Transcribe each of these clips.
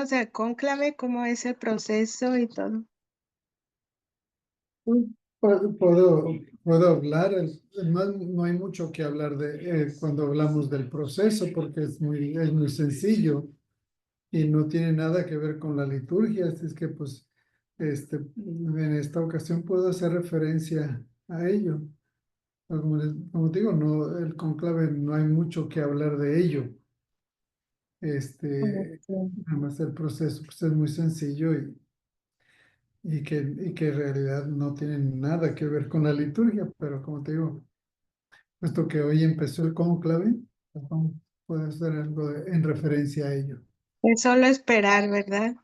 O sea, cónclave, cómo es el proceso y todo. Pues, puedo hablar, no hay mucho que hablar cuando hablamos del proceso porque es muy sencillo y no tiene nada que ver con la liturgia, así es que pues en esta ocasión puedo hacer referencia a ello. Como te digo, no, el conclave no hay mucho que hablar de ello. Ok. Nada más el proceso pues, es muy sencillo y que en realidad no tiene nada que ver con la liturgia, pero como te digo, puesto que hoy empezó el cónclave, pues, puedo hacer algo en referencia a ello. Es solo esperar, ¿verdad?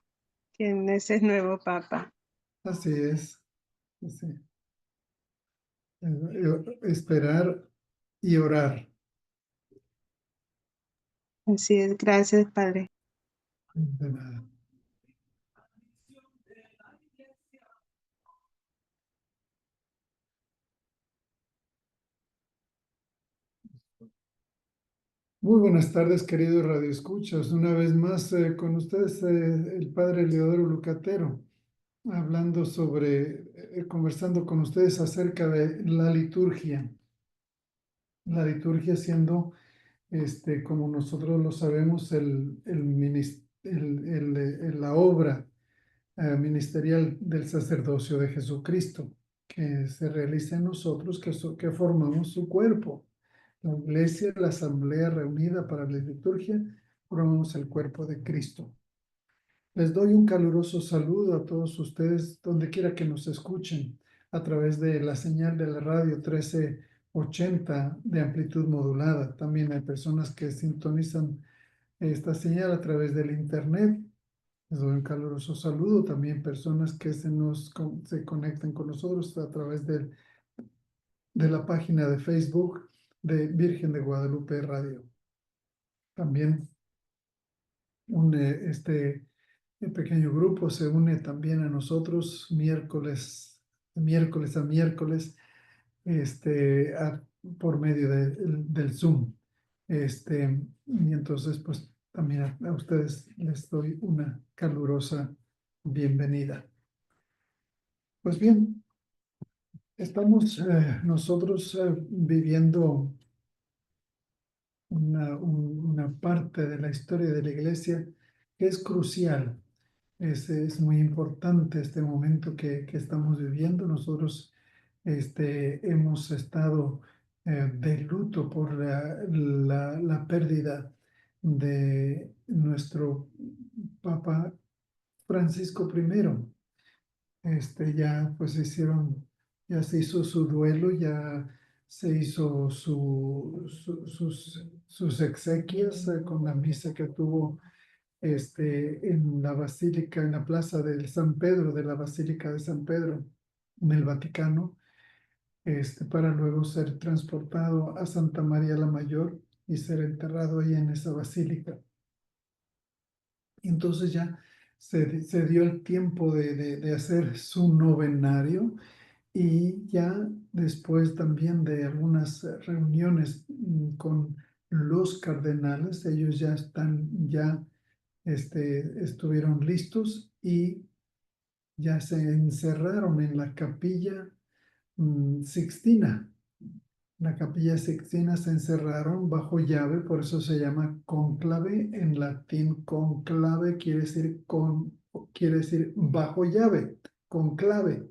Que en ese nuevo papa. Así es, sí. Esperar y orar. Así es, gracias, Padre. De nada. Muy buenas tardes, queridos radioescuchas. Una vez más con ustedes, el padre Leodoro Lucatero, hablando conversando con ustedes acerca de la liturgia. La liturgia siendo, como nosotros lo sabemos, la obra ministerial del sacerdocio de Jesucristo, que se realiza en nosotros, que formamos su cuerpo. La iglesia, la asamblea reunida para la liturgia, formamos el cuerpo de Cristo. Les doy un caluroso saludo a todos ustedes, donde quiera que nos escuchen, a través de la señal de la radio 1380 de amplitud modulada. También hay personas que sintonizan esta señal a través del internet. Les doy un caluroso saludo. También personas que se conectan con nosotros a través de la página de Facebook de Virgen de Guadalupe Radio. También este pequeño grupo se une también a nosotros miércoles a miércoles, por medio del Zoom. Y entonces, pues también a ustedes les doy una calurosa bienvenida. Pues bien, estamos nosotros viviendo una parte de la historia de la iglesia que es crucial. Es muy importante este momento que estamos viviendo. Nosotros hemos estado de luto por la pérdida de nuestro Papa Francisco I. Ya pues ya se hizo su duelo, ya se hizo sus exequias con la misa que tuvo en la Basílica, en la Plaza del San Pedro, de la Basílica de San Pedro, en el Vaticano, para luego ser transportado a Santa María la Mayor y ser enterrado ahí en esa basílica. Y entonces ya se dio el tiempo de hacer su novenario y ya después también de algunas reuniones con los cardenales, ellos ya estuvieron listos y ya se encerraron en la capilla Sixtina. La capilla Sixtina se encerraron bajo llave, por eso se llama cónclave. En latín, cónclave quiere decir bajo llave, conclave,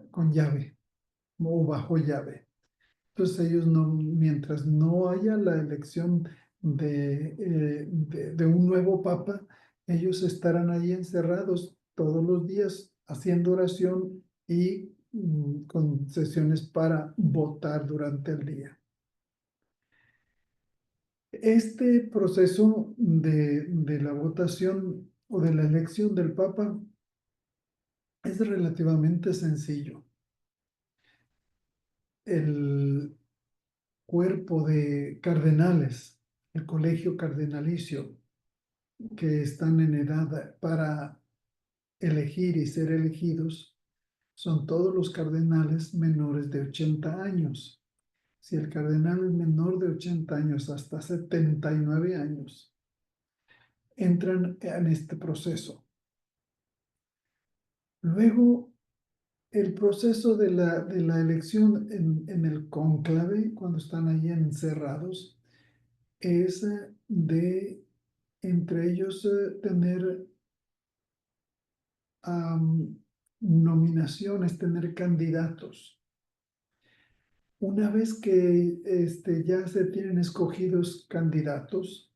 con llave o bajo llave. Entonces ellos no, mientras no haya la elección de un nuevo papa, ellos estarán ahí encerrados todos los días haciendo oración y con sesiones para votar durante el día. Este proceso de la votación o de la elección del papa es relativamente sencillo. El cuerpo de cardenales, el colegio cardenalicio, que están en edad para elegir y ser elegidos, son todos los cardenales menores de 80 años. Si el cardenal es menor de 80 años hasta 79 años, entran en este proceso. Luego, el proceso de la elección en el cónclave, cuando están ahí encerrados, es de entre ellos tener nominaciones, tener candidatos. Una vez que ya se tienen escogidos candidatos,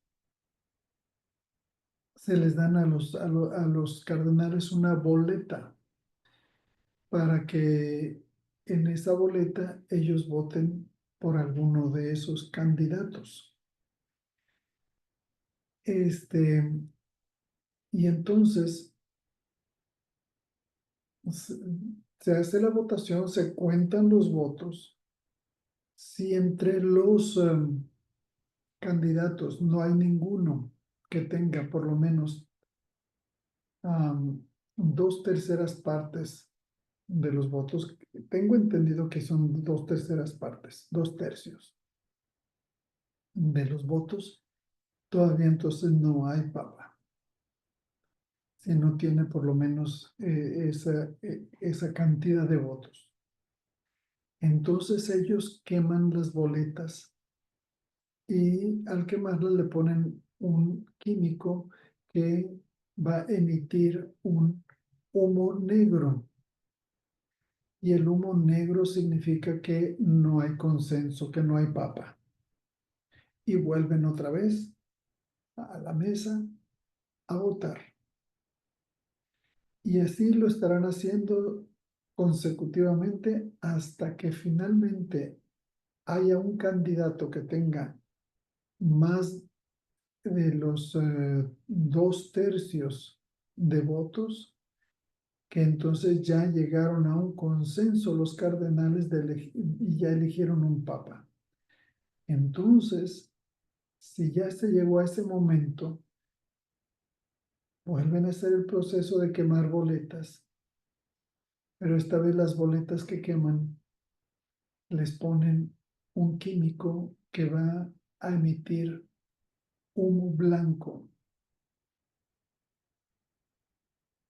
se les dan a los cardenales una boleta para que en esa boleta ellos voten por alguno de esos candidatos. Y entonces se hace la votación, se cuentan los votos. Si entre los candidatos no hay ninguno que tenga por lo menos 2/3 de los votos, tengo entendido que son 2/3, 2 tercios de los votos, todavía entonces no hay papa. Si no tiene por lo menos esa cantidad de votos. Entonces ellos queman las boletas y al quemarlas le ponen un químico que va a emitir un humo negro. Y el humo negro significa que no hay consenso, que no hay papa. Y vuelven otra vez a la mesa a votar. Y así lo estarán haciendo consecutivamente hasta que finalmente haya un candidato que tenga más de los 2 tercios de votos, que entonces ya llegaron a un consenso los cardenales y ya eligieron un papa. Entonces, si ya se llegó a ese momento, vuelven a hacer el proceso de quemar boletas, pero esta vez las boletas que queman les ponen un químico que va a emitir humo blanco.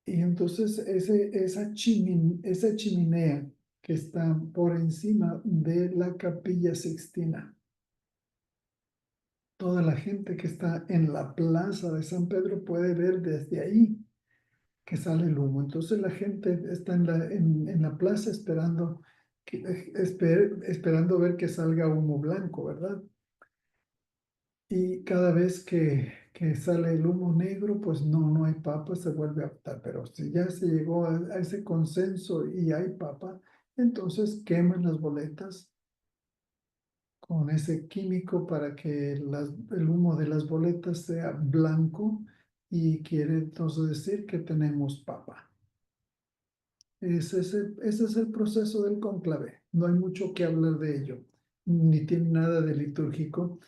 Y entonces esa chimenea que está por encima de la Capilla Sixtina, toda la gente que está en la plaza de San Pedro puede ver desde ahí que sale el humo. Entonces la gente está en la plaza esperando ver que salga humo blanco, ¿verdad? Y cada vez que sale el humo negro, pues no hay papa, se vuelve a votar. Pero si ya se llegó a ese consenso y hay papa, entonces queman las boletas con ese químico para que el humo de las boletas sea blanco y quiere entonces decir que tenemos papa. Ese es el proceso del cónclave. No hay mucho que hablar de ello, ni tiene nada de litúrgico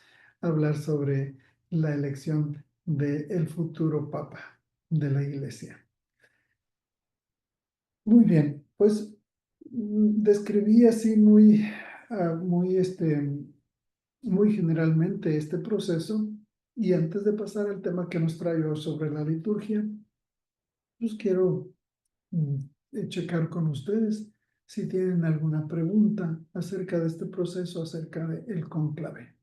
hablar sobre la elección del futuro papa de la iglesia. Muy bien, pues describí así muy generalmente este proceso, y antes de pasar al tema que nos trae hoy sobre la liturgia, pues quiero mm, checar con ustedes si tienen alguna pregunta acerca de este proceso, acerca del cónclave.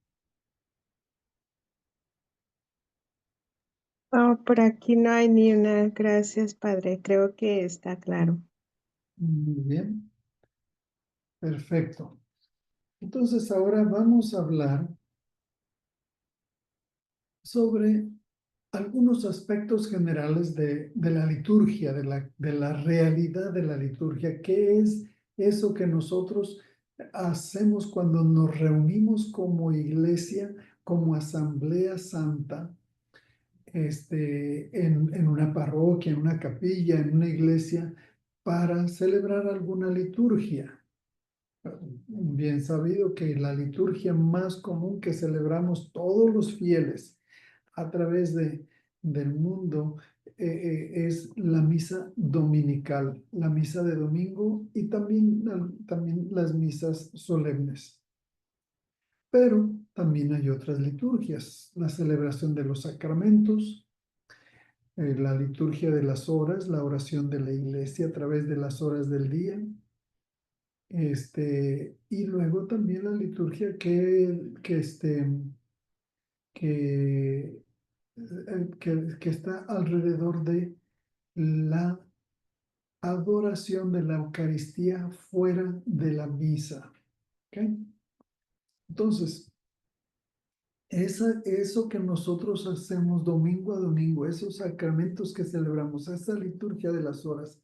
Oh, por aquí no hay ni una. Gracias, Padre. Creo que está claro. Muy bien, perfecto. Entonces ahora vamos a hablar sobre algunos aspectos generales de la liturgia, de la realidad de la liturgia. ¿Qué es eso que nosotros hacemos cuando nos reunimos como iglesia, como asamblea santa, en una parroquia, en una capilla, en una iglesia, para celebrar alguna liturgia? Bien sabido que la liturgia más común que celebramos todos los fieles a través del mundo es la misa dominical, la misa de domingo, y también las misas solemnes. Pero también hay otras liturgias, la celebración de los sacramentos, la liturgia de las horas, la oración de la iglesia a través de las horas del día, y luego también la liturgia que, que está alrededor de la adoración de la Eucaristía fuera de la misa. ¿Ok? Entonces, eso que nosotros hacemos domingo a domingo, esos sacramentos que celebramos, esa liturgia de las horas,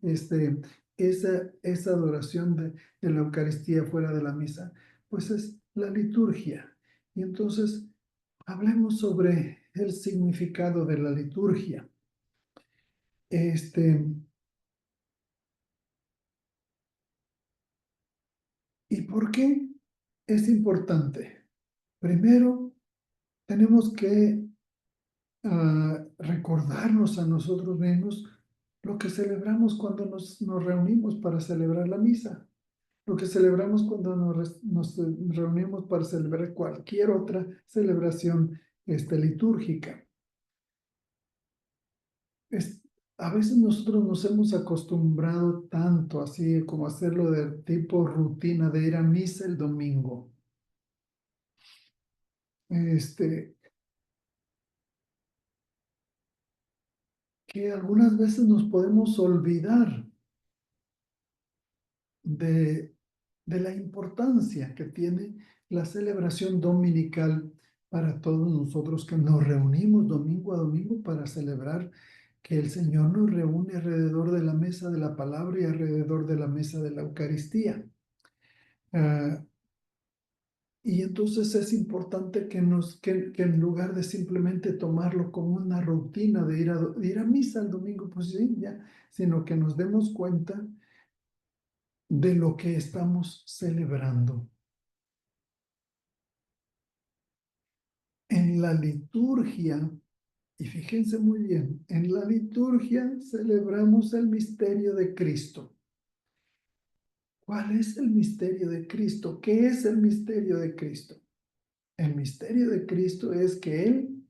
este, esa adoración de la Eucaristía fuera de la misa, pues es la liturgia. Y entonces, hablemos sobre el significado de la liturgia. ¿Y por qué es importante? Primero, tenemos que recordarnos a nosotros mismos lo que celebramos cuando nos reunimos para celebrar la misa, lo que celebramos cuando nos reunimos para celebrar cualquier otra celebración litúrgica. Es, a veces nosotros nos hemos acostumbrado tanto, así como hacerlo de tipo rutina, de ir a misa el domingo. Que algunas veces nos podemos olvidar de, de la importancia que tiene la celebración dominical para todos nosotros que nos reunimos domingo a domingo para celebrar que el Señor nos reúne alrededor de la mesa de la palabra y alrededor de la mesa de la Eucaristía. Y entonces es importante que en lugar de simplemente tomarlo como una rutina de ir a misa el domingo, pues sí, ya, sino que nos demos cuenta de lo que estamos celebrando. En la liturgia, y fíjense muy bien, en la liturgia celebramos el misterio de Cristo. ¿Cuál es el misterio de Cristo? ¿Qué es el misterio de Cristo? El misterio de Cristo es que Él,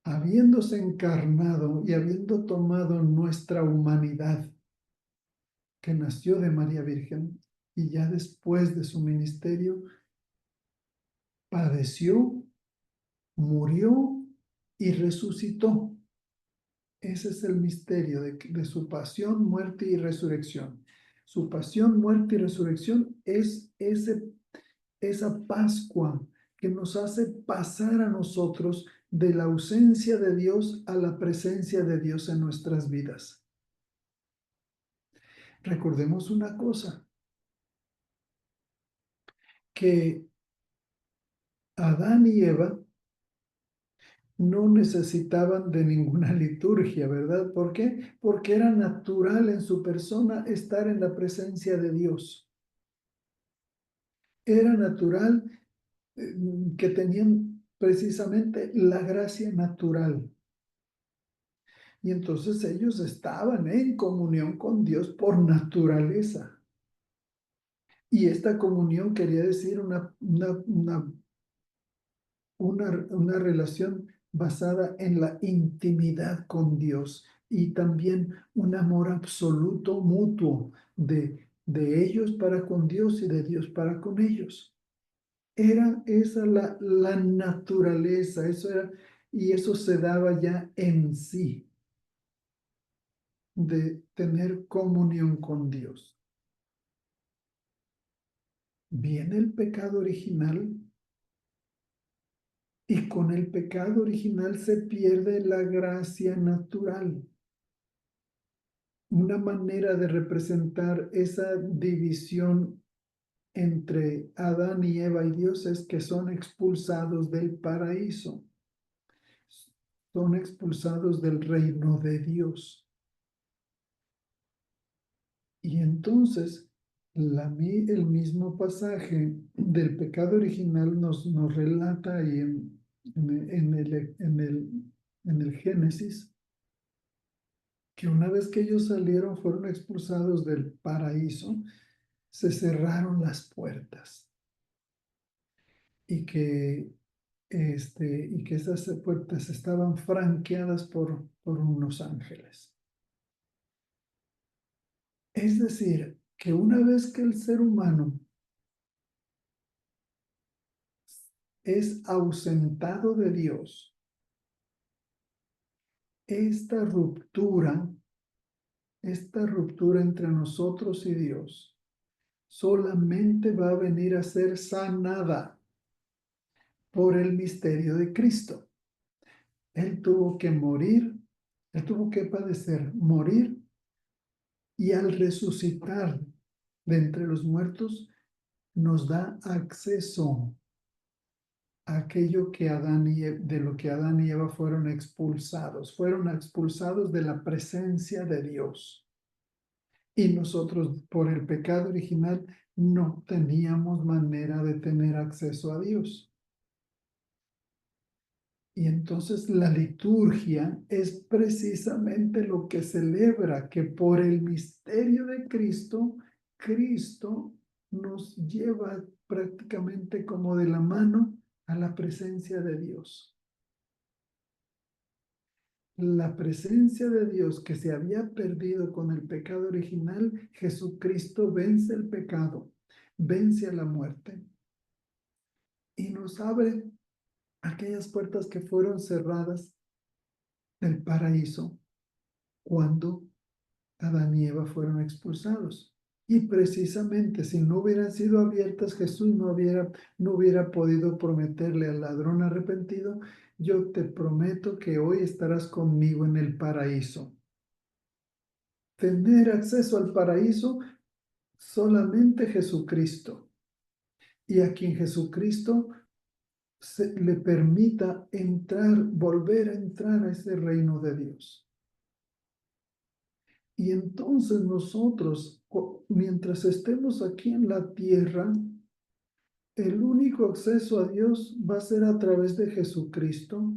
habiéndose encarnado y habiendo tomado nuestra humanidad, que nació de María Virgen, y ya después de su ministerio, padeció, murió y resucitó. Ese es el misterio de su pasión, muerte y resurrección. Su pasión, muerte y resurrección es esa Pascua que nos hace pasar a nosotros de la ausencia de Dios a la presencia de Dios en nuestras vidas. Recordemos una cosa, que Adán y Eva no necesitaban de ninguna liturgia, ¿verdad? ¿Por qué? Porque era natural en su persona estar en la presencia de Dios. Era natural que tenían precisamente la gracia natural. Y entonces ellos estaban en comunión con Dios por naturaleza. Y esta comunión quería decir una relación basada en la intimidad con Dios y también un amor absoluto mutuo de ellos para con Dios y de Dios para con ellos. Era esa la naturaleza, eso era, y eso se daba ya en sí, de tener comunión con Dios. Viene el pecado original y con el pecado original se pierde la gracia natural. Una manera de representar esa división entre Adán y Eva y Dios es que son expulsados del paraíso, son expulsados del reino de Dios. Y entonces el mismo pasaje del pecado original nos relata ahí en el Génesis que una vez que ellos salieron, fueron expulsados del paraíso, se cerraron las puertas. y que, y que esas puertas estaban franqueadas por unos ángeles. Es decir, que una vez que el ser humano es ausentado de Dios, esta ruptura entre nosotros y Dios solamente va a venir a ser sanada por el misterio de Cristo. Él tuvo que morir, él tuvo que padecer, morir, y al resucitar de entre los muertos nos da acceso a aquello que de lo que Adán y Eva fueron expulsados de la presencia de Dios. Y nosotros, por el pecado original, no teníamos manera de tener acceso a Dios. Y entonces la liturgia es precisamente lo que celebra que por el misterio de Cristo, Cristo nos lleva prácticamente como de la mano a la presencia de Dios. La presencia de Dios que se había perdido con el pecado original, Jesucristo vence el pecado, vence a la muerte y nos abre aquellas puertas que fueron cerradas del paraíso cuando Adán y Eva fueron expulsados. Y precisamente si no hubieran sido abiertas, Jesús no hubiera podido prometerle al ladrón arrepentido: yo te prometo que hoy estarás conmigo en el paraíso. Tener acceso al paraíso solamente Jesucristo. Y a quien Jesucristo le permita entrar, volver a entrar a ese reino de Dios. Y entonces nosotros, mientras estemos aquí en la tierra, el único acceso a Dios va a ser a través de Jesucristo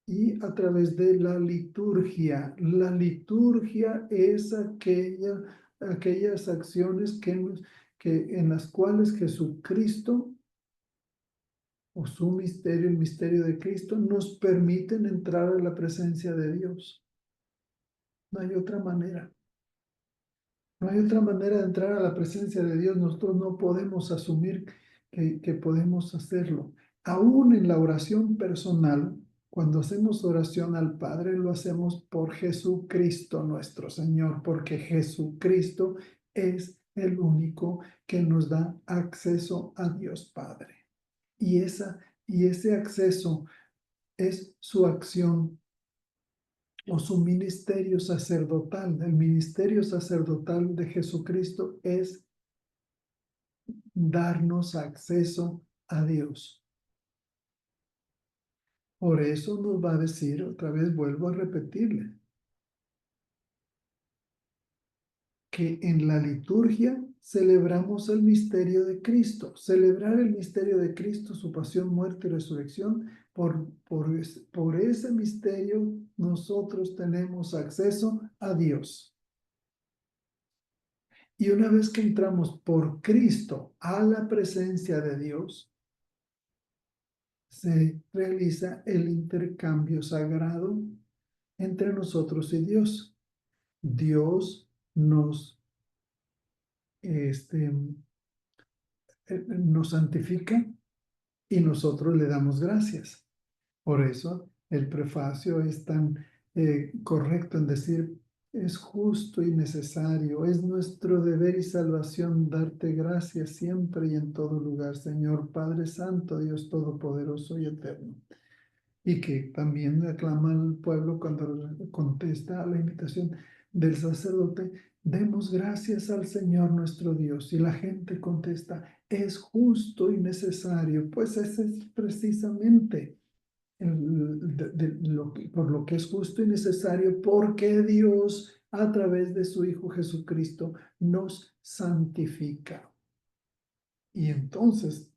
y a través de la liturgia. La liturgia es aquellas acciones en las cuales Jesucristo o su misterio, el misterio de Cristo, nos permiten entrar a la presencia de Dios. No hay otra manera. No hay otra manera de entrar a la presencia de Dios. Nosotros no podemos asumir que podemos hacerlo. Aún en la oración personal, cuando hacemos oración al Padre, lo hacemos por Jesucristo nuestro Señor, porque Jesucristo es el único que nos da acceso a Dios Padre. Y ese acceso es su acción o su ministerio sacerdotal. El ministerio sacerdotal de Jesucristo es darnos acceso a Dios. Por eso nos va a decir, otra vez vuelvo a repetirle, que en la liturgia celebramos el misterio de Cristo. Celebrar el misterio de Cristo, su pasión, muerte y resurrección, por ese misterio nosotros tenemos acceso a Dios. Y una vez que entramos por Cristo a la presencia de Dios, se realiza el intercambio sagrado entre nosotros y Dios. Dios nos santifica y nosotros le damos gracias. Por eso el prefacio es tan correcto en decir: es justo y necesario, es nuestro deber y salvación darte gracias siempre y en todo lugar, Señor Padre Santo, Dios Todopoderoso y Eterno. Y que también aclama al pueblo cuando contesta a la invitación del sacerdote: demos gracias al Señor nuestro Dios. Y la gente contesta: es justo y necesario. Pues ese es precisamente por lo que es justo y necesario, porque Dios a través de su Hijo Jesucristo nos santifica. Y entonces,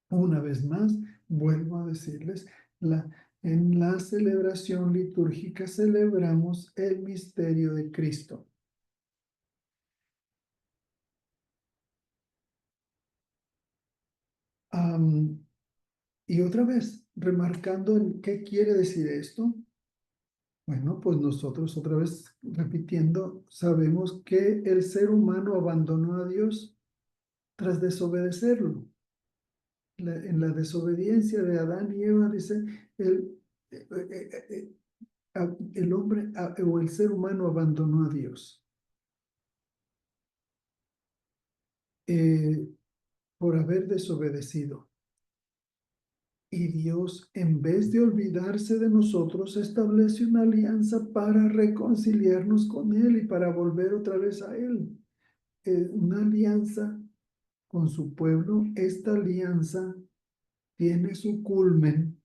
una vez más, vuelvo a decirles, en la celebración litúrgica celebramos el misterio de Cristo. Y otra vez, remarcando en qué quiere decir esto. Bueno, pues nosotros otra vez repitiendo, sabemos que el ser humano abandonó a Dios tras desobedecerlo. En la desobediencia de Adán y Eva, dice, el, eh, eh, eh, el hombre o el ser humano abandonó a Dios eh, por haber desobedecido. Y Dios, en vez de olvidarse de nosotros, establece una alianza para reconciliarnos con Él y para volver otra vez a Él. Una alianza con su pueblo. Esta alianza tiene su culmen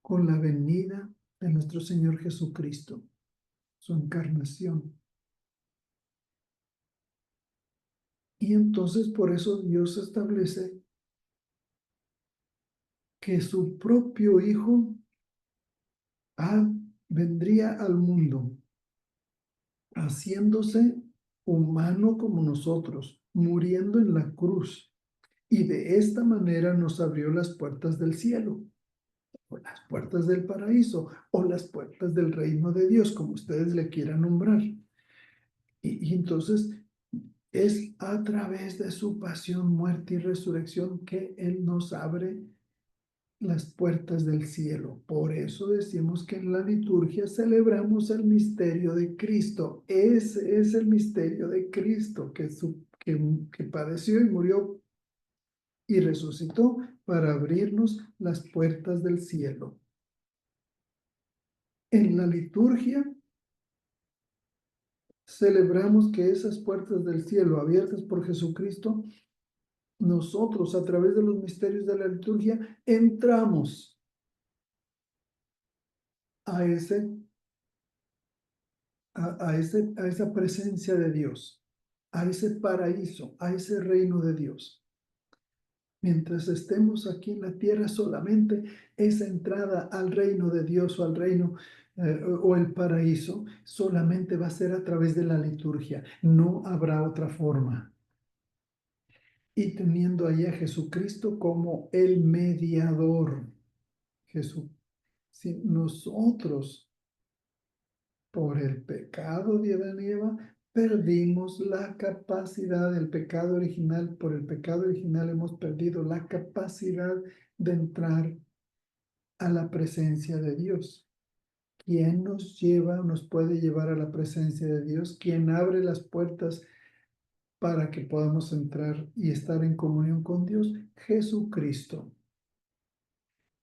con la venida de nuestro Señor Jesucristo, su encarnación. Y entonces por eso Dios establece que su propio Hijo vendría al mundo, haciéndose humano como nosotros, muriendo en la cruz. Y de esta manera nos abrió las puertas del cielo, o las puertas del paraíso, o las puertas del reino de Dios, como ustedes le quieran nombrar. Y entonces es a través de su pasión, muerte y resurrección que Él nos abre las puertas del cielo. Por eso decimos que en la liturgia celebramos el misterio de Cristo. Ese es el misterio de Cristo que padeció y murió y resucitó para abrirnos las puertas del cielo. En la liturgia celebramos que esas puertas del cielo abiertas por Jesucristo, nosotros a través de los misterios de la liturgia entramos a esa presencia de Dios, a ese paraíso, a ese reino de Dios. Mientras estemos aquí en la tierra, solamente esa entrada al reino de Dios o al reino o el paraíso solamente va a ser a través de la liturgia. No habrá otra forma. Y teniendo ahí a Jesucristo como el mediador. Jesús, si nosotros por el pecado de Adán y Eva perdimos la capacidad del pecado original, por el pecado original hemos perdido la capacidad de entrar a la presencia de Dios. ¿Quién nos lleva, nos puede llevar a la presencia de Dios? ¿Quién abre las puertas para que podamos entrar y estar en comunión con Dios? Jesucristo.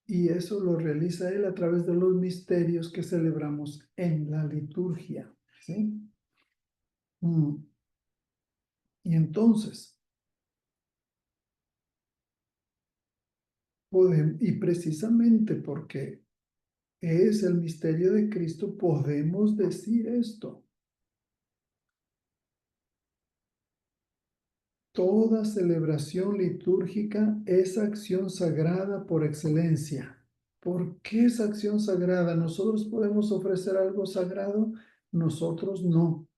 Y eso lo realiza Él a través de los misterios que celebramos en la liturgia. ¿Sí? Y entonces, y precisamente porque es el misterio de Cristo, podemos decir esto. Toda celebración litúrgica es acción sagrada por excelencia. ¿Por qué es acción sagrada? ¿Nosotros podemos ofrecer algo sagrado? Nosotros no.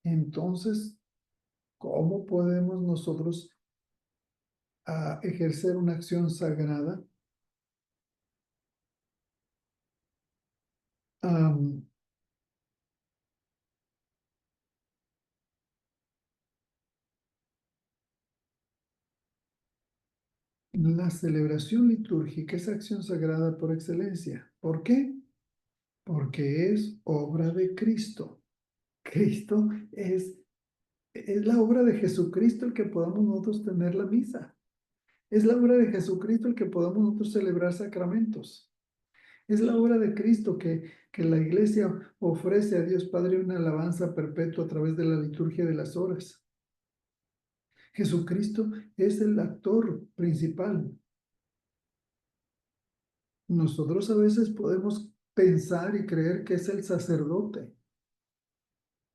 Entonces, ¿cómo podemos nosotros ejercer una acción sagrada? La celebración litúrgica es acción sagrada por excelencia. ¿Por qué? Porque es obra de Cristo. Cristo es la obra de Jesucristo el que podamos nosotros tener la misa. Es la obra de Jesucristo el que podamos nosotros celebrar sacramentos. Es la obra de Cristo que la iglesia ofrece a Dios Padre una alabanza perpetua a través de la liturgia de las horas. Jesucristo es el actor principal. Nosotros a veces podemos pensar y creer que es el sacerdote.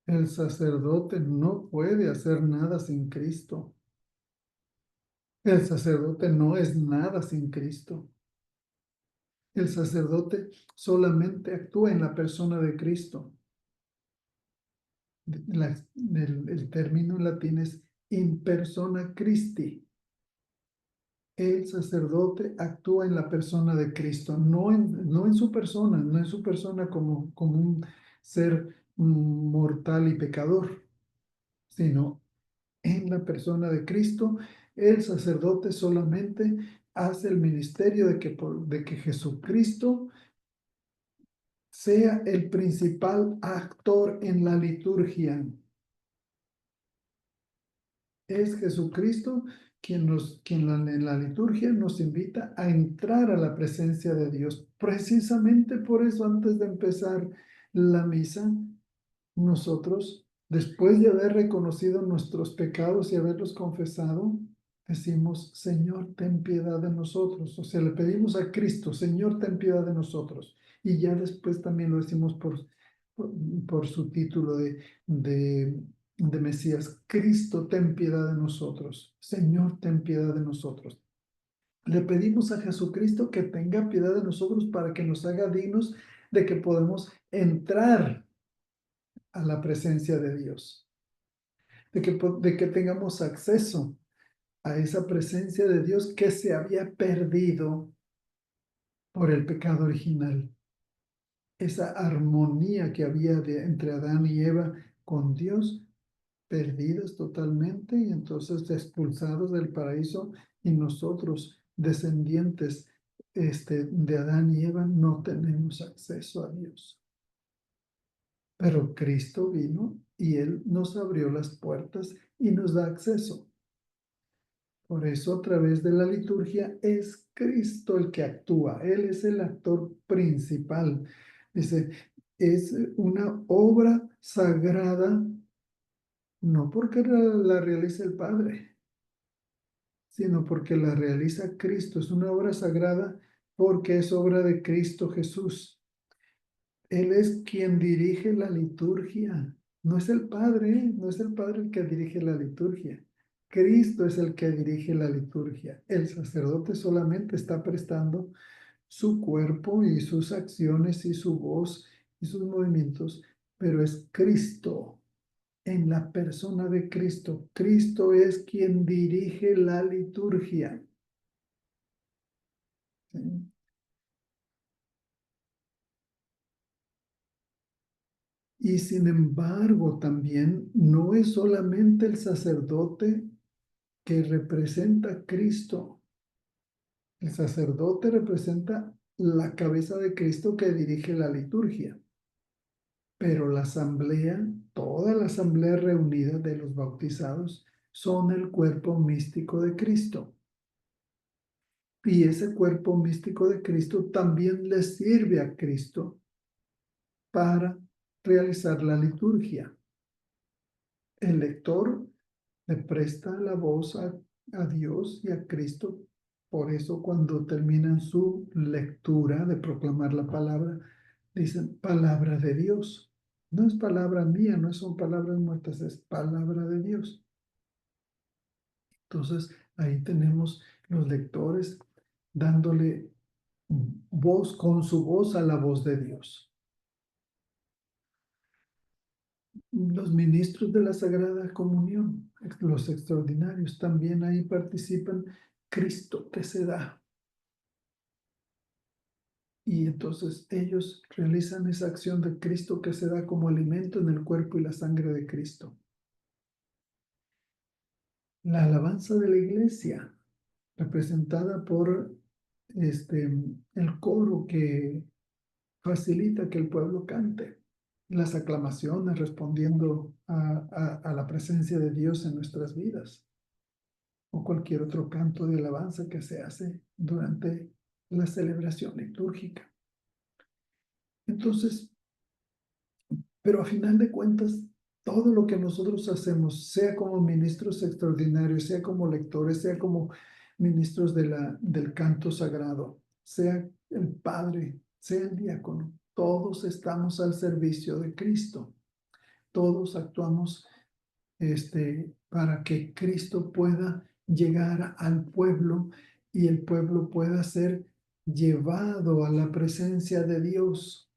El sacerdote no puede hacer nada sin Cristo. El sacerdote no es nada sin Cristo. El sacerdote solamente actúa en la persona de Cristo. El término en latín es in persona Christi. el sacerdote actúa en la persona de Cristo, no en su persona, no en su persona como un ser mortal y pecador, sino en la persona de Cristo. El sacerdote solamente hace el ministerio de que Jesucristo sea el principal actor en la liturgia. Es Jesucristo quien en la liturgia nos invita a entrar a la presencia de Dios. Precisamente por eso, antes de empezar la misa, nosotros, después de haber reconocido nuestros pecados y haberlos confesado, decimos, Señor, ten piedad de nosotros. O sea, le pedimos a Cristo, Señor, ten piedad de nosotros. Y ya después también lo decimos por su título de Mesías, Cristo, ten piedad de nosotros. Señor, ten piedad de nosotros. Le pedimos a Jesucristo que tenga piedad de nosotros para que nos haga dignos de que podamos entrar a la presencia de Dios, de que tengamos acceso a esa presencia de Dios que se había perdido por el pecado original. Esa armonía que había entre Adán y Eva con Dios, perdidas totalmente y entonces expulsados del paraíso, y nosotros, descendientes de Adán y Eva, no tenemos acceso a Dios. Pero Cristo vino y Él nos abrió las puertas y nos da acceso. Por eso, a través de la liturgia, es Cristo el que actúa. Él es el actor principal. Dice, es una obra sagrada, no porque la realice el Padre, sino porque la realiza Cristo. Es una obra sagrada porque es obra de Cristo Jesús. Él es quien dirige la liturgia. No es el Padre, no es el Padre el que dirige la liturgia. Cristo es el que dirige la liturgia. El sacerdote solamente está prestando su cuerpo y sus acciones y su voz y sus movimientos, pero es Cristo, en la persona de Cristo. Cristo es quien dirige la liturgia. ¿Sí? Y sin embargo, también no es solamente el sacerdote que representa a Cristo. El sacerdote representa la cabeza de Cristo que dirige la liturgia. Pero la asamblea, toda la asamblea reunida de los bautizados, son el cuerpo místico de Cristo. Y ese cuerpo místico de Cristo también le sirve a Cristo para realizar la liturgia. El lector le presta la voz a Dios y a Cristo. Por eso cuando terminan su lectura de proclamar la palabra, dicen palabra de Dios. No es palabra mía, no son palabras muertas, es palabra de Dios. Entonces ahí tenemos los lectores dándole voz con su voz a la voz de Dios. Los ministros de la Sagrada Comunión, los extraordinarios, también ahí participan. Cristo que se da. Y entonces ellos realizan esa acción de Cristo que se da como alimento en el cuerpo y la sangre de Cristo. La alabanza de la iglesia, representada por el coro que facilita que el pueblo cante. Las aclamaciones respondiendo a la presencia de Dios en nuestras vidas, o cualquier otro canto de alabanza que se hace durante la celebración litúrgica. Entonces, pero a final de cuentas, todo lo que nosotros hacemos, sea como ministros extraordinarios, sea como lectores, sea como ministros del canto sagrado, sea el padre, sea el diácono, todos estamos al servicio de Cristo. Todos actuamos para que Cristo pueda llegar al pueblo y el pueblo pueda ser llevado a la presencia de Dios.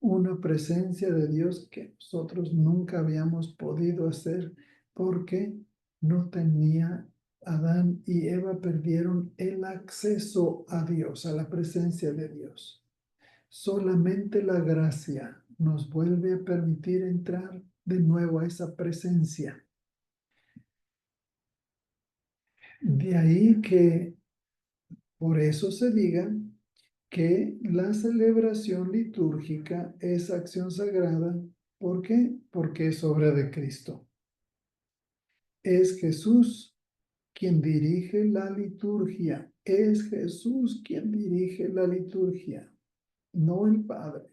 Una presencia de Dios que nosotros nunca habíamos podido hacer porque no tenía Adán y Eva perdieron el acceso a Dios, a la presencia de Dios. Solamente la gracia nos vuelve a permitir entrar de nuevo a esa presencia. De ahí que por eso se diga que la celebración litúrgica es acción sagrada. ¿Por qué? Porque es obra de Cristo. Es Jesús quien dirige la liturgia. Es Jesús quien dirige la liturgia, no el Padre,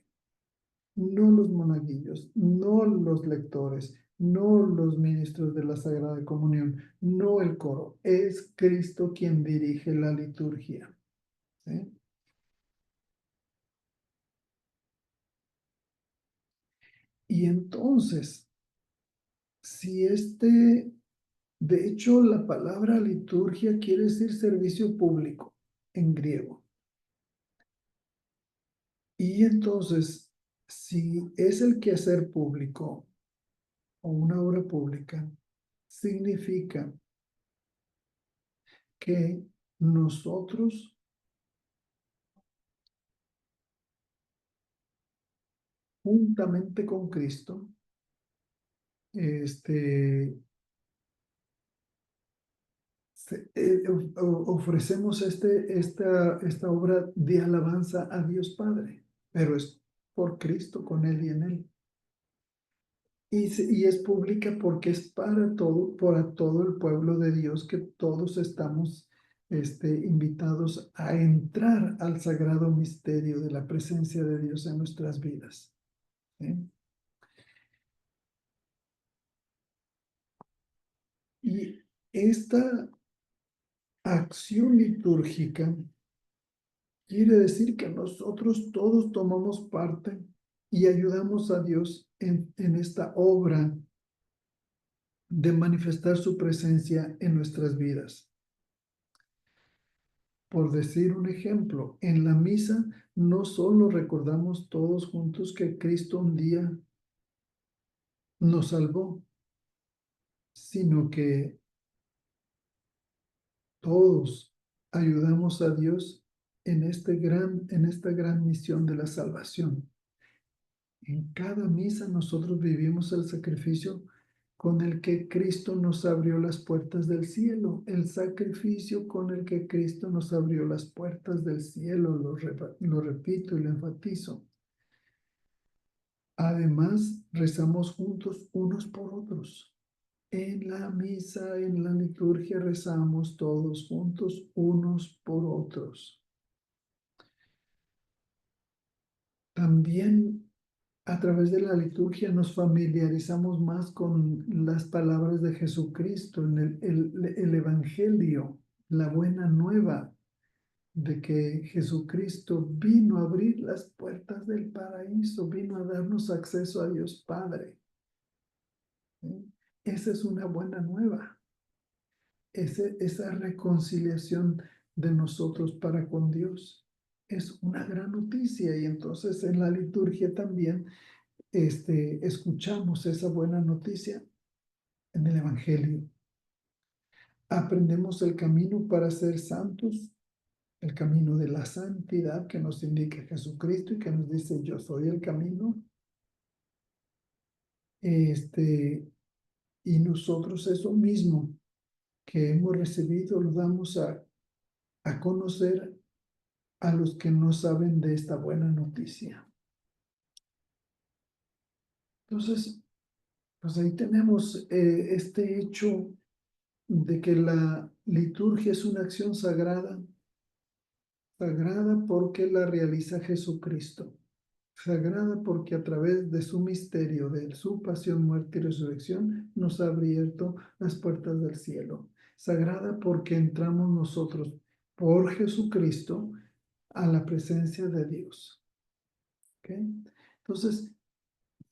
no los monaguillos, no los lectores, no los ministros de la Sagrada Comunión, no el coro. Es Cristo quien dirige la liturgia. ¿Sí? Y entonces, si de hecho, la palabra liturgia quiere decir servicio público en griego. Y entonces, si es el quehacer público o una obra pública, significa que nosotros, juntamente con Cristo, ofrecemos esta obra de alabanza a Dios Padre, pero es por Cristo, con Él y en Él. Y es pública porque es para todo el pueblo de Dios, que todos estamos invitados a entrar al sagrado misterio de la presencia de Dios en nuestras vidas. ¿Sí? Y esta acción litúrgica quiere decir que nosotros todos tomamos parte y ayudamos a Dios en esta obra de manifestar su presencia en nuestras vidas. Por decir un ejemplo, en la misa no solo recordamos todos juntos que Cristo un día nos salvó, sino que todos ayudamos a Dios en esta gran misión de la salvación. En cada misa nosotros vivimos el sacrificio con el que Cristo nos abrió las puertas del cielo. El sacrificio con el que Cristo nos abrió las puertas del cielo, lo repito y lo enfatizo. Además, rezamos juntos unos por otros. En la misa, en la liturgia, rezamos todos juntos unos por otros. También a través de la liturgia nos familiarizamos más con las palabras de Jesucristo en el Evangelio, la buena nueva de que Jesucristo vino a abrir las puertas del paraíso, vino a darnos acceso a Dios Padre. ¿Sí? Esa es una buena nueva, esa reconciliación de nosotros para con Dios. Es una gran noticia y entonces en la liturgia también escuchamos esa buena noticia en el Evangelio. Aprendemos el camino para ser santos, el camino de la santidad que nos indica Jesucristo y que nos dice, yo soy el camino. Y nosotros eso mismo que hemos recibido lo damos a conocer a los que no saben de esta buena noticia. Entonces, pues ahí tenemos este hecho de que la liturgia es una acción sagrada, sagrada porque la realiza Jesucristo, sagrada porque a través de su misterio, de su pasión, muerte y resurrección, nos ha abierto las puertas del cielo, sagrada porque entramos nosotros por Jesucristo a la presencia de Dios. ¿Okay? Entonces,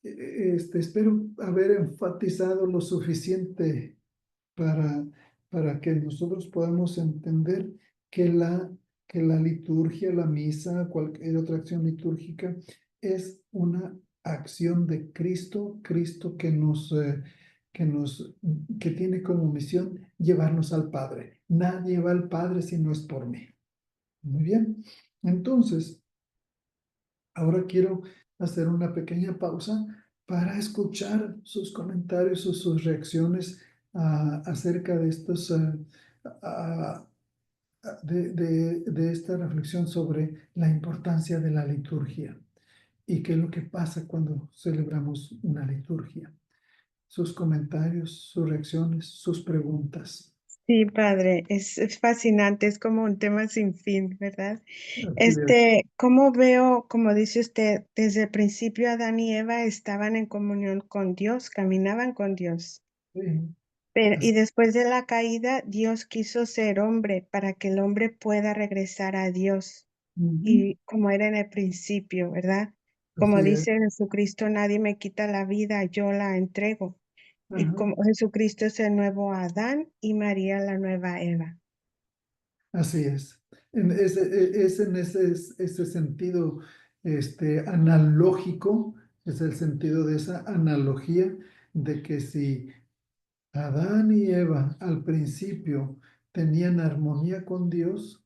espero haber enfatizado lo suficiente para, para que nosotros podamos entender que que la liturgia, la misa, cualquier otra acción litúrgica, es una acción de Cristo, Cristo que nos que nos, que tiene como misión llevarnos al Padre. Nadie va al Padre si no es por mí. Muy bien. Entonces, ahora quiero hacer una pequeña pausa para escuchar sus comentarios o sus reacciones acerca de estos, ah, de esta reflexión sobre la importancia de la liturgia y qué es lo que pasa cuando celebramos una liturgia. Sus comentarios, sus reacciones, sus preguntas. Sí, padre, es fascinante, es como un tema sin fin, ¿verdad? Así es. ¿Cómo veo, como dice usted, desde el principio Adán y Eva estaban en comunión con Dios, caminaban con Dios? Sí, Pero, y así, después de la caída, Dios quiso ser hombre para que el hombre pueda regresar a Dios, ujú, y como era en el principio, ¿verdad? Como así es. dice Jesucristo, nadie me quita la vida, yo la entrego. Y Ajá. como Jesucristo es el nuevo Adán y María la nueva Eva. Así es. Es en ese sentido analógico, es el sentido de esa analogía de que si Adán y Eva al principio tenían armonía con Dios,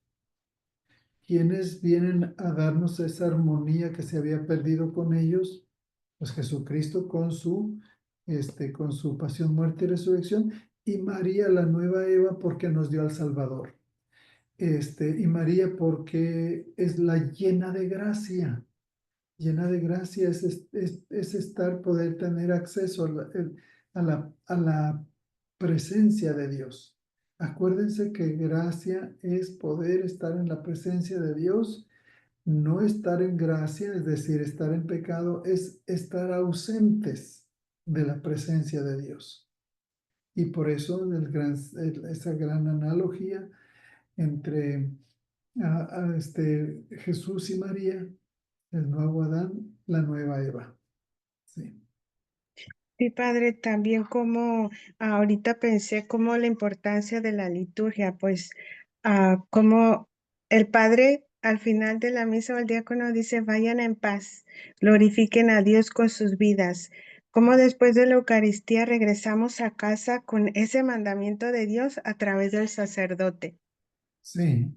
¿quiénes vienen a darnos esa armonía que se había perdido con ellos? Pues Jesucristo con su pasión, muerte y resurrección, y María, la nueva Eva, porque nos dio al Salvador. Y María porque es la llena de gracia. Llena de gracia es estar, poder tener acceso a la presencia de Dios. Acuérdense que gracia es poder estar en la presencia de Dios. No estar en gracia, es decir, estar en pecado, es estar ausentes de la presencia de Dios. Y por eso esa gran analogía entre Jesús y María, el nuevo Adán, la nueva Eva. Sí, Sí, padre, también como ahorita pensé como la importancia de la liturgia, pues como el padre al final de la misa o el diácono dice, vayan en paz, glorifiquen a Dios con sus vidas. Como después de la Eucaristía regresamos a casa con ese mandamiento de Dios a través del sacerdote. sí.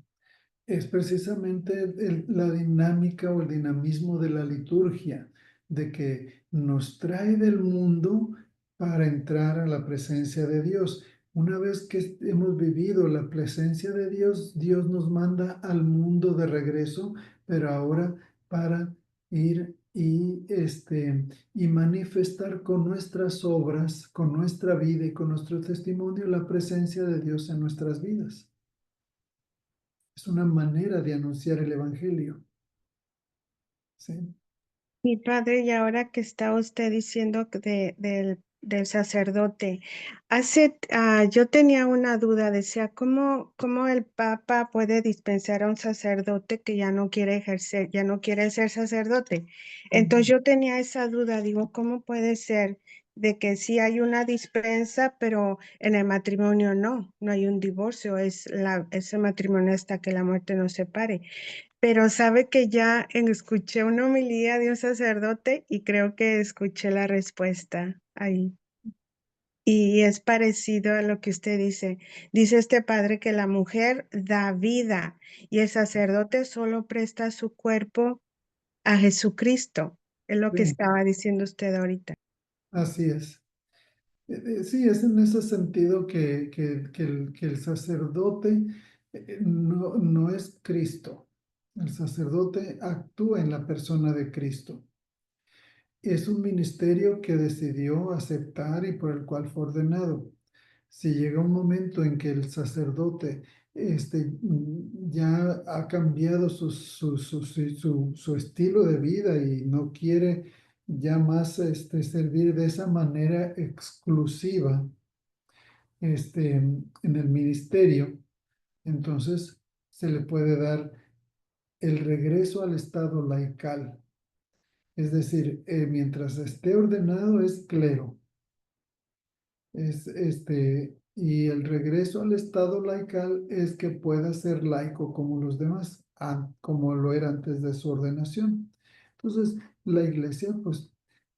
Es precisamente la dinámica o el dinamismo de la liturgia, de que nos trae del mundo para entrar a la presencia de Dios. Una vez que hemos vivido la presencia de Dios, Dios nos manda al mundo de regreso, pero ahora para ir y manifestar con nuestras obras, con nuestra vida y con nuestro testimonio la presencia de Dios en nuestras vidas. Es una manera de anunciar el Evangelio. ¿Sí? Mi padre, y ahora que está usted diciendo del sacerdote, yo tenía una duda, decía, ¿cómo el Papa puede dispensar a un sacerdote que ya no quiere ejercer, ya no quiere ser sacerdote? Entonces Ujú. yo tenía esa duda, digo, ¿cómo puede ser de que sí hay una dispensa, pero en el matrimonio no hay un divorcio, es el matrimonio hasta que la muerte nos separe? Pero sabe que escuché una homilía de un sacerdote y creo que escuché la respuesta ahí. Y es parecido a lo que usted dice. Dice este padre que la mujer da vida y el sacerdote solo presta su cuerpo a Jesucristo. Es lo que Sí, estaba diciendo usted ahorita. así es. Sí, es en ese sentido que el sacerdote no es Cristo. El sacerdote actúa en la persona de Cristo. Es un ministerio que decidió aceptar y por el cual fue ordenado. Si llega un momento en que el sacerdote ya ha cambiado su estilo de vida y no quiere ya más servir de esa manera exclusiva en el ministerio, entonces se le puede dar el regreso al estado laical. Es decir, mientras esté ordenado es clero. Y el regreso al estado laical es que pueda ser laico como los demás, como lo era antes de su ordenación. Entonces, la iglesia, pues,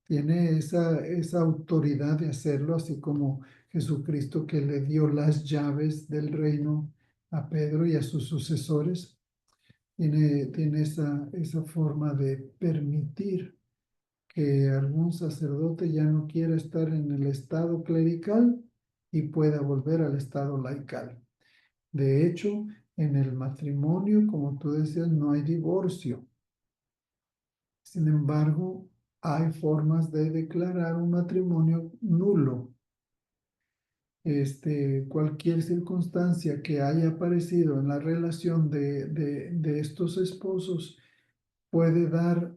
tiene esa autoridad de hacerlo, así como Jesucristo que le dio las llaves del reino a Pedro y a sus sucesores. Tiene esa forma de permitir que algún sacerdote ya no quiera estar en el estado clerical y pueda volver al estado laical. De hecho, en el matrimonio, como tú decías, no hay divorcio. Sin embargo, hay formas de declarar un matrimonio nulo. Cualquier circunstancia que haya aparecido en la relación de estos esposos puede dar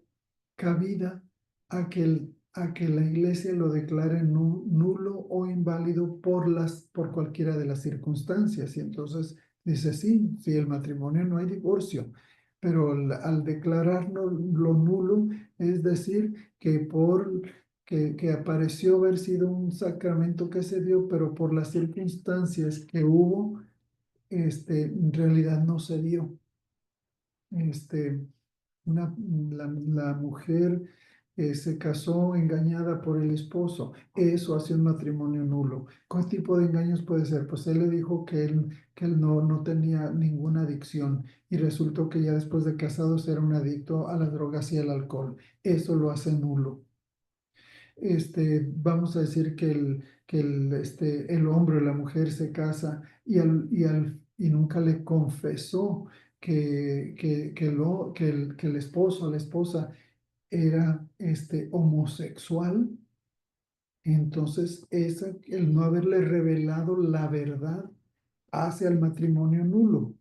cabida a que la iglesia lo declare nulo o inválido por cualquiera de las circunstancias. Y entonces dice, sí, sí, el matrimonio no hay divorcio, pero al declararlo lo nulo, es decir, que apareció haber sido un sacramento que se dio, pero por las circunstancias que hubo, en realidad no se dio. Este, la mujer se casó engañada por el esposo. Eso hace un matrimonio nulo. ¿Qué tipo de engaños puede ser? Pues él le dijo que él no tenía ninguna adicción y resultó que ya después de casados era un adicto a las drogas y al alcohol. Eso lo hace nulo. Vamos a decir el hombre o la mujer se casa y nunca le confesó que el esposo o la esposa era homosexual. Entonces, el no haberle revelado la verdad hace al matrimonio nulo.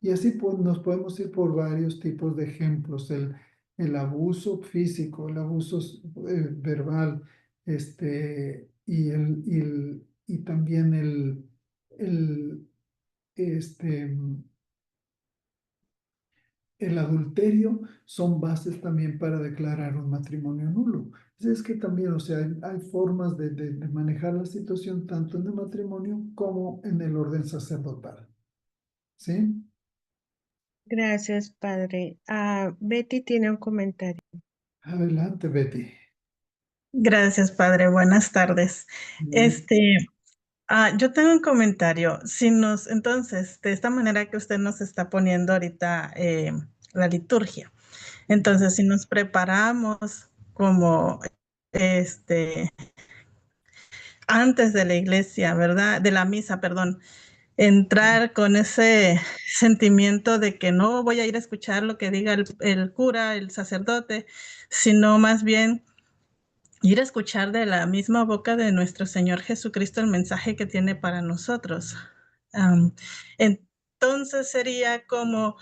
Y así pues, nos podemos ir por varios tipos de ejemplos. El abuso físico, el abuso verbal, y también el, este, el adulterio son bases también para declarar un matrimonio nulo. Es que también, o sea, hay formas de manejar la situación tanto en el matrimonio como en el orden sacerdotal. ¿Sí? Gracias, padre. Betty tiene un comentario. Adelante, Betty. Gracias, padre. Buenas tardes. Bien. Este, yo tengo un comentario. Si nos, entonces, de esta manera que usted nos está poniendo ahorita la liturgia, entonces, si nos preparamos como antes de la iglesia, ¿verdad? De la misa, perdón, entrar con ese sentimiento de que no voy a ir a escuchar lo que diga el cura, el sacerdote, sino más bien ir a escuchar de la misma boca de nuestro Señor Jesucristo el mensaje que tiene para nosotros. Entonces sería como,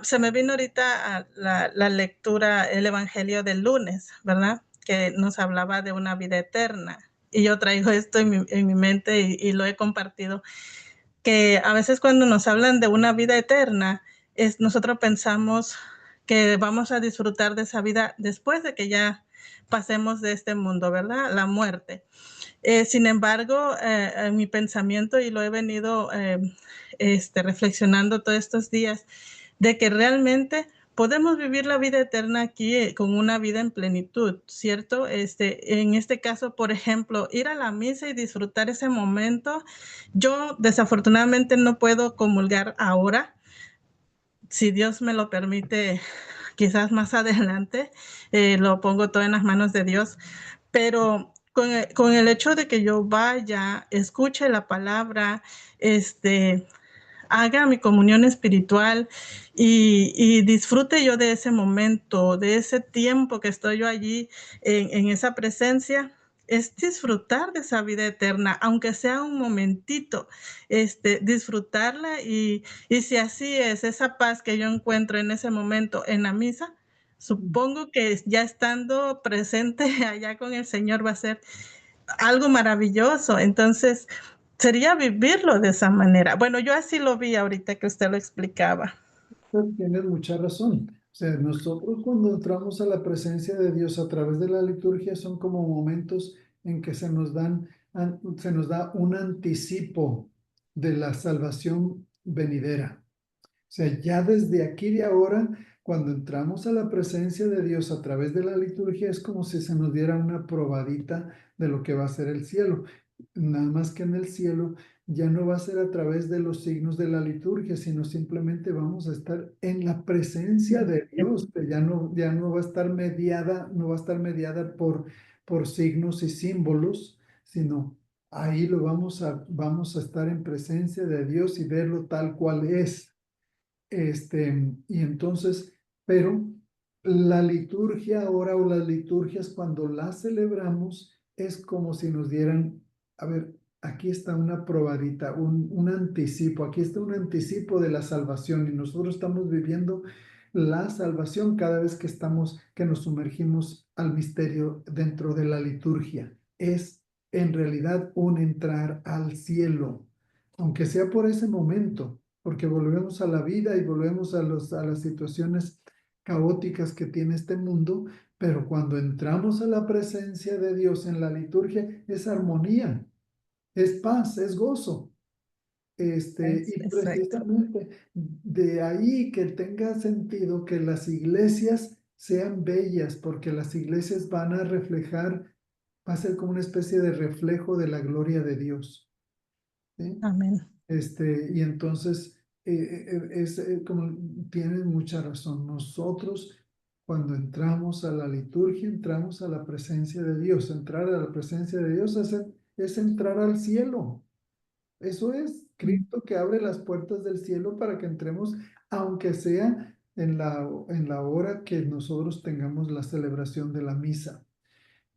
se me vino ahorita la lectura, el Evangelio del lunes, ¿verdad? Que nos hablaba de una vida eterna. Y yo traigo esto en mi mente y lo he compartido, que a veces cuando nos hablan de una vida eterna, nosotros pensamos que vamos a disfrutar de esa vida después de que ya pasemos de este mundo, ¿verdad? La muerte. Sin embargo, en mi pensamiento, y lo he venido reflexionando todos estos días, de que realmente podemos vivir la vida eterna aquí con una vida en plenitud, ¿cierto? En este caso, por ejemplo, ir a la misa y disfrutar ese momento. Yo desafortunadamente no puedo comulgar ahora. Si Dios me lo permite, quizás más adelante, lo pongo todo en las manos de Dios, pero con el hecho de que yo vaya, escuche la palabra, haga mi comunión espiritual y disfrute yo de ese momento, de ese tiempo que estoy yo allí en esa presencia, es disfrutar de esa vida eterna, aunque sea un momentito, disfrutarla y si así es, esa paz que yo encuentro en ese momento en la misa, supongo que ya estando presente allá con el Señor va a ser algo maravilloso. Entonces, sería vivirlo de esa manera. Bueno, yo así lo vi ahorita que usted lo explicaba. Tienes mucha razón. O sea, nosotros cuando entramos a la presencia de Dios a través de la liturgia son como momentos en que se nos da un anticipo de la salvación venidera. sea, ya desde aquí de ahora, cuando entramos a la presencia de Dios a través de la liturgia, es como si se nos diera una probadita de lo que va a ser el cielo. Nada más que en el cielo ya no va a ser a través de los signos de la liturgia, sino simplemente vamos a estar en la presencia de Dios, que ya no va a estar mediada, no va a estar mediada por signos y símbolos, sino ahí vamos a estar en presencia de Dios y verlo tal cual es. Y entonces, pero la liturgia ahora o las liturgias cuando las celebramos es como si nos dieran, a ver, aquí está una probadita, un anticipo, aquí está un anticipo de la salvación y nosotros estamos viviendo la salvación cada vez que nos sumergimos al misterio dentro de la liturgia. Es en realidad un entrar al cielo, aunque sea por ese momento, porque volvemos a la vida y volvemos a las situaciones caóticas que tiene este mundo, pero cuando entramos a la presencia de Dios en la liturgia, es armonía, es paz, es gozo. Y Exacto. precisamente de ahí que tenga sentido que las iglesias sean bellas, porque las iglesias van a reflejar, va a ser como una especie de reflejo de la gloria de Dios. ¿Sí? Amén. Y entonces, como tienen mucha razón, nosotros cuando entramos a la liturgia, entramos a la presencia de Dios. Entrar a la presencia de Dios es entrar al cielo. Eso es Cristo que abre las puertas del cielo para que entremos, aunque sea en la hora que nosotros tengamos la celebración de la misa.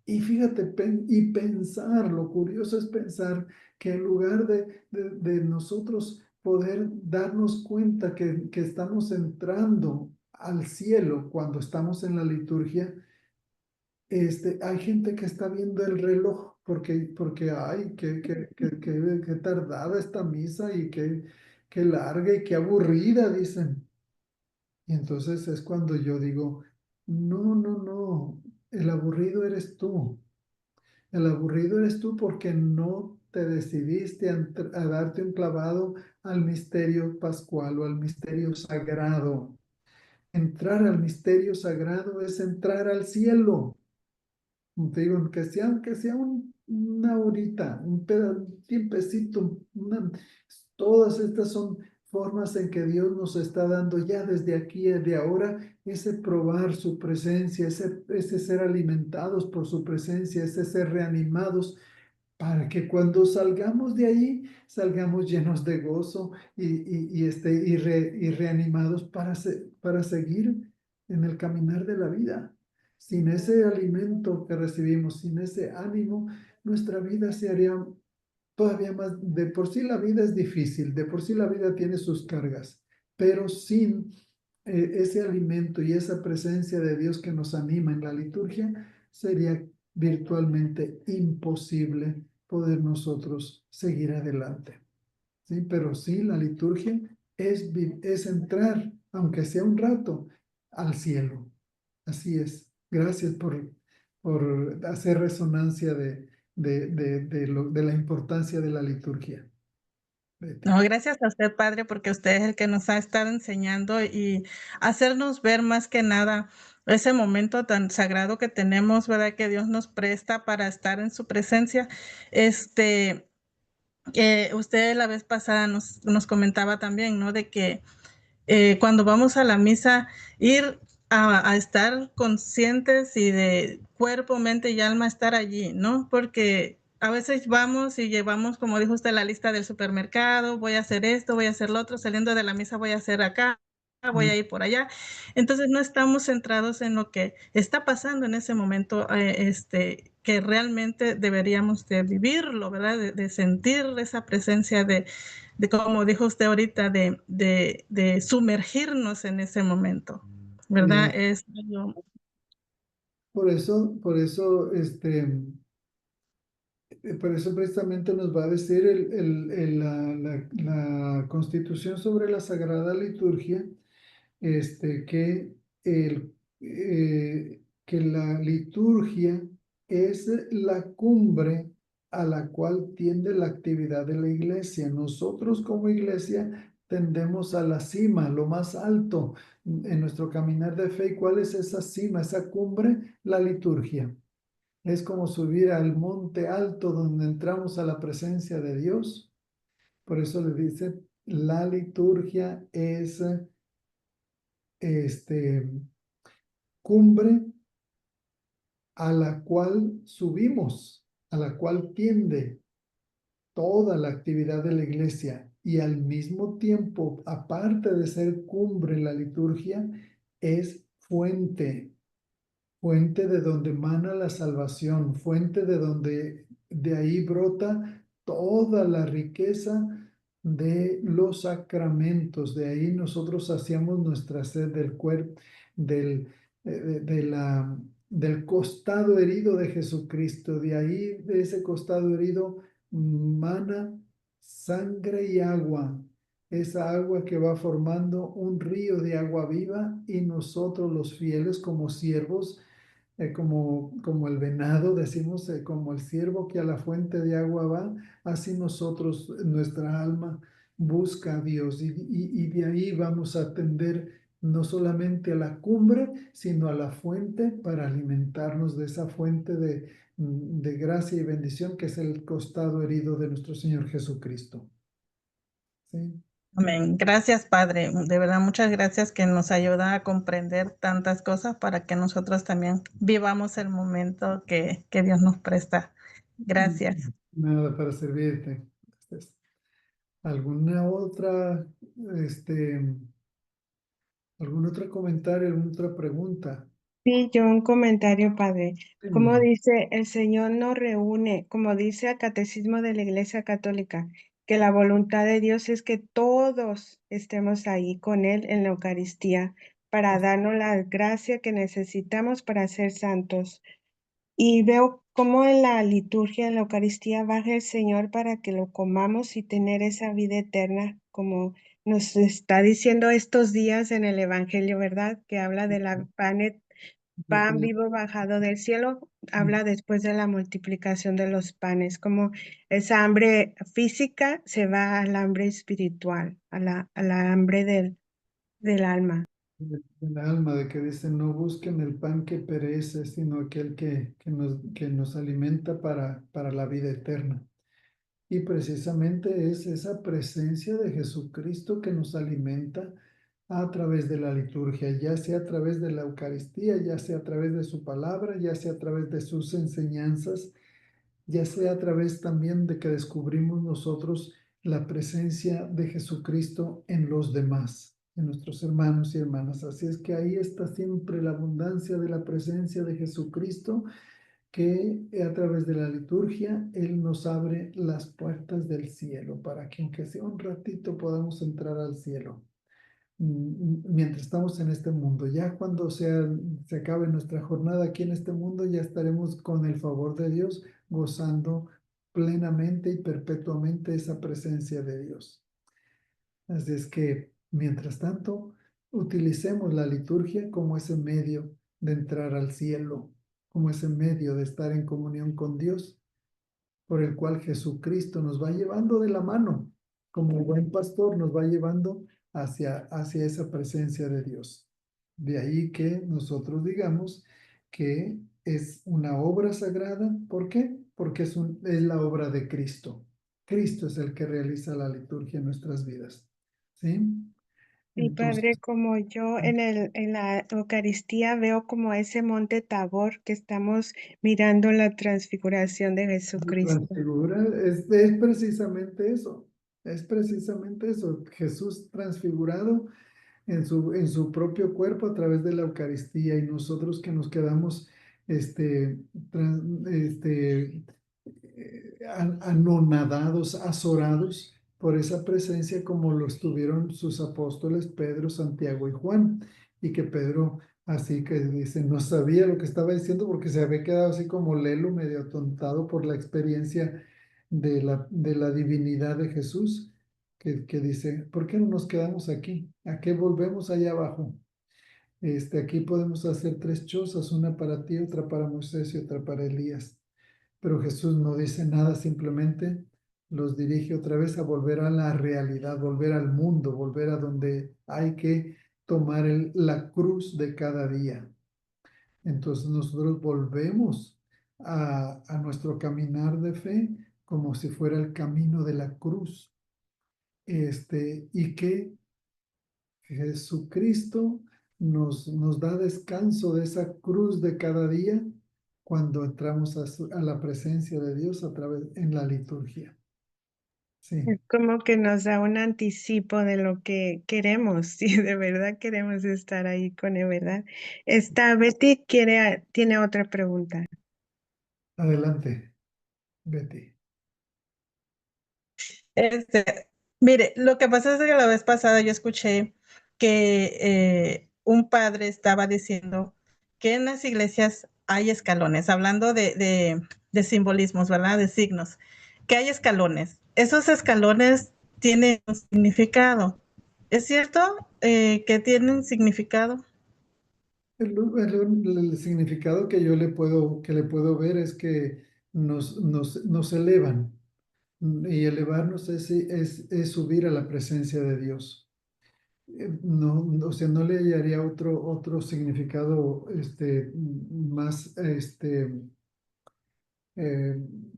Y fíjate, pensar, lo curioso es pensar que en lugar de nosotros poder darnos cuenta que estamos entrando al cielo cuando estamos en la liturgia, hay gente que está viendo el reloj porque ay, qué tardada esta misa y qué larga y qué aburrida, dicen. Y entonces es cuando yo digo, no, no, no, el aburrido eres tú. El aburrido eres tú porque no te decidiste a darte un clavado al misterio pascual o al misterio sagrado. Entrar al misterio sagrado es entrar al cielo. Como te digo, que sea una horita, un tiempecito, todas estas son formas en que Dios nos está dando ya desde aquí, desde ahora, ese probar su presencia, ese ser alimentados por su presencia, ese ser reanimados, para que cuando salgamos de ahí, salgamos llenos de gozo y reanimados para seguir en el caminar de la vida. Sin ese alimento que recibimos, sin ese ánimo, nuestra vida se haría todavía más. De por sí la vida es difícil, de por sí la vida tiene sus cargas, pero sin ese alimento y esa presencia de Dios que nos anima en la liturgia, sería virtualmente imposible poder nosotros seguir adelante. ¿Sí? Pero sí, la liturgia es entrar, aunque sea un rato, al cielo. Así es. Gracias por hacer resonancia de la importancia de la liturgia. Betty. No, gracias a usted, Padre, porque usted es el que nos ha estado enseñando y hacernos ver más que nada ese momento tan sagrado que tenemos, ¿verdad? Que Dios nos presta para estar en su presencia. Usted la vez pasada nos comentaba también, ¿no? De que cuando vamos a la misa, ir a estar conscientes y de cuerpo, mente y alma estar allí, ¿no? Porque a veces vamos y llevamos, como dijo usted, la lista del supermercado, voy a hacer esto, voy a hacer lo otro, saliendo de la misa voy a hacer acá, voy a ir por allá. Entonces no estamos centrados en lo que está pasando en ese momento, que realmente deberíamos de vivirlo, ¿verdad? De sentir esa presencia de como dijo usted ahorita, de sumergirnos en ese momento, ¿verdad? Eh, Es por eso precisamente nos va a decir la Constitución sobre la Sagrada Liturgia, que, que la liturgia es la cumbre a la cual tiende la actividad de la iglesia. Nosotros como iglesia tendemos a la cima, lo más alto en nuestro caminar de fe. ¿Y cuál es esa cima, esa cumbre? La liturgia. Es como subir al monte alto donde entramos a la presencia de Dios. Por eso le dice, la liturgia es cumbre a la cual subimos, a la cual tiende toda la actividad de la iglesia, y al mismo tiempo, aparte de ser cumbre la liturgia, es fuente de donde emana la salvación, fuente de donde de ahí brota toda la riqueza de los sacramentos. De ahí nosotros hacíamos nuestra sed del cuerpo, del, del costado herido de Jesucristo. De ahí, de ese costado herido, mana sangre y agua. Esa agua que va formando un río de agua viva, y nosotros los fieles como siervos, como el venado, decimos, como el ciervo que a la fuente de agua va, así nosotros, nuestra alma busca a Dios, y de ahí vamos a atender no solamente a la cumbre, sino a la fuente, para alimentarnos de esa fuente de gracia y bendición que es el costado herido de nuestro Señor Jesucristo. ¿Sí? Amén. Gracias, Padre. De verdad, muchas gracias, que nos ayuda a comprender tantas cosas para que nosotros también vivamos el momento que Dios nos presta. Gracias. Nada, para servirte. ¿Alguna otra, algún otro comentario, alguna otra pregunta? Sí, yo un comentario, padre. Como Dime. dice, el Señor nos reúne, como dice el Catecismo de la Iglesia Católica, que la voluntad de Dios es que todos estemos ahí con Él en la Eucaristía para darnos la gracia que necesitamos para ser santos. Y veo cómo en la liturgia, en la Eucaristía, baja el Señor para que lo comamos y tener esa vida eterna, como nos está diciendo estos días en el Evangelio, ¿verdad? Que habla de la pan vivo bajado del cielo, habla después de la multiplicación de los panes, como esa hambre física se va al hambre espiritual, a la hambre del alma. El alma, de que dice, no busquen el pan que perece, sino aquel que nos alimenta para la vida eterna. Y precisamente es esa presencia de Jesucristo que nos alimenta a través de la liturgia, ya sea a través de la Eucaristía, ya sea a través de su palabra, ya sea a través de sus enseñanzas, ya sea a través también de que descubrimos nosotros la presencia de Jesucristo en los demás, en nuestros hermanos y hermanas. Así es que ahí está siempre la abundancia de la presencia de Jesucristo, que a través de la liturgia Él nos abre las puertas del cielo para que, aunque sea un ratito, podamos entrar al cielo mientras estamos en este mundo. Ya cuando se acabe nuestra jornada aquí en este mundo, ya estaremos con el favor de Dios gozando plenamente y perpetuamente esa presencia de Dios. Así es que, mientras tanto, utilicemos la liturgia como ese medio de entrar al cielo, como ese medio de estar en comunión con Dios, por el cual Jesucristo nos va llevando de la mano, como buen pastor nos va llevando hacia esa presencia de Dios. De ahí que nosotros digamos que es una obra sagrada. ¿Por qué? Porque es la obra de Cristo. Cristo es el que realiza la liturgia en nuestras vidas. ¿Sí? Y padre, Entonces, como yo en la Eucaristía veo como ese monte Tabor que estamos mirando la transfiguración de Jesucristo. transfigura, es precisamente eso. Es precisamente eso. Jesús transfigurado en su propio cuerpo a través de la Eucaristía, y nosotros que nos quedamos anonadados, azorados por esa presencia, como lo estuvieron sus apóstoles Pedro, Santiago y Juan, y que Pedro, así que dice, no sabía lo que estaba diciendo porque se había quedado así como lelo, medio atontado por la experiencia de la divinidad de Jesús, que dice, ¿por qué no nos quedamos aquí? ¿A qué volvemos allá abajo? Aquí podemos hacer tres chozas, una para ti, otra para Moisés y otra para Elías. Pero Jesús no dice nada, simplemente los dirige otra vez a volver a la realidad, volver al mundo, volver a donde hay que tomar la cruz de cada día. Entonces nosotros volvemos a nuestro caminar de fe como si fuera el camino de la cruz. Y que Jesucristo nos da descanso de esa cruz de cada día cuando entramos a la presencia de Dios a través en la liturgia. Sí, Es como que nos da un anticipo de lo que queremos, si de verdad queremos estar ahí con él, ¿verdad? Esta Betty tiene otra pregunta. adelante, Betty. Mire, lo que pasa es que la vez pasada yo escuché que un padre estaba diciendo que en las iglesias hay escalones, hablando de simbolismos, ¿verdad? De signos, que hay escalones. Esos escalones tienen un significado. ¿Es cierto que tienen significado? El significado que yo le puedo ver es que nos elevan. Y elevarnos es subir a la presencia de Dios. No, o sea, no le hallaría otro significado más,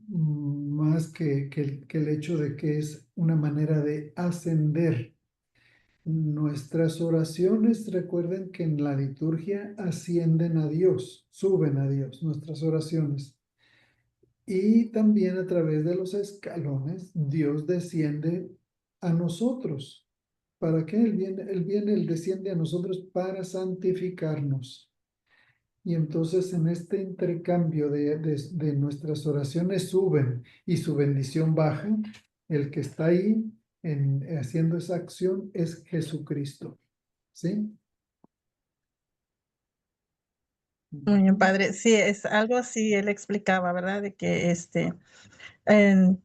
más que el hecho de que es una manera de ascender. Nuestras oraciones, recuerden que en la liturgia ascienden a Dios, suben a Dios, nuestras oraciones. Y también a través de los escalones, Dios desciende a nosotros. ¿Para qué? Él desciende a nosotros para santificarnos. Y entonces en este intercambio de nuestras oraciones suben y su bendición baja, el que está ahí haciendo esa acción es Jesucristo. ¿Sí? Muy bien, padre. Sí, es algo así, él explicaba, ¿verdad? De que en-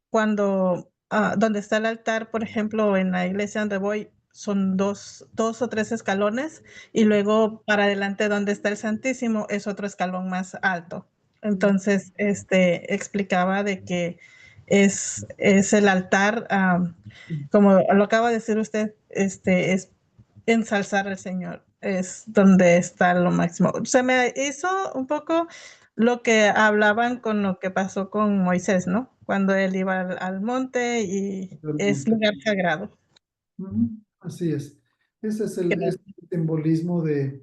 cuando, donde está el altar, por ejemplo, en la iglesia donde voy, son dos o tres escalones y luego para adelante donde está el Santísimo es otro escalón más alto. Entonces, explicaba de que es el altar, como lo acaba de decir usted, es ensalzar al Señor, es donde está lo máximo. Se me hizo un poco lo que hablaban con lo que pasó con Moisés, ¿no? Cuando él iba al monte y Del es monte. lugar sagrado. Así es. Ese es el Gracias. simbolismo de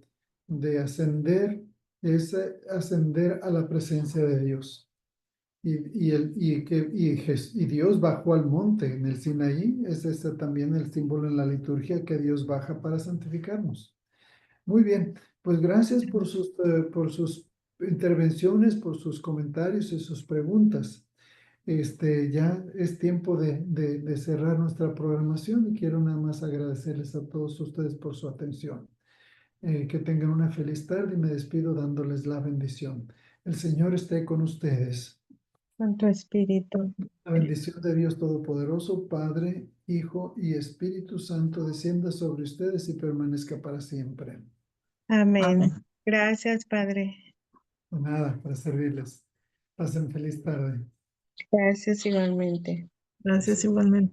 ascender, es ascender a la presencia de Dios. Y Dios bajó al monte en el Sinaí, es ese también el símbolo en la liturgia que Dios baja para santificarnos. Muy bien, pues gracias por sus intervenciones, por sus comentarios y sus preguntas. Ya es tiempo de cerrar nuestra programación y quiero nada más agradecerles a todos ustedes por su atención. Que tengan una feliz tarde y me despido dándoles la bendición. El Señor esté con ustedes. Con tu espíritu. La bendición de Dios Todopoderoso, Padre, Hijo y Espíritu Santo, descienda sobre ustedes y permanezca para siempre. Amén. Amén. Gracias, Padre. Nada, para servirles. Pasen feliz tarde. Gracias igualmente. Gracias igualmente.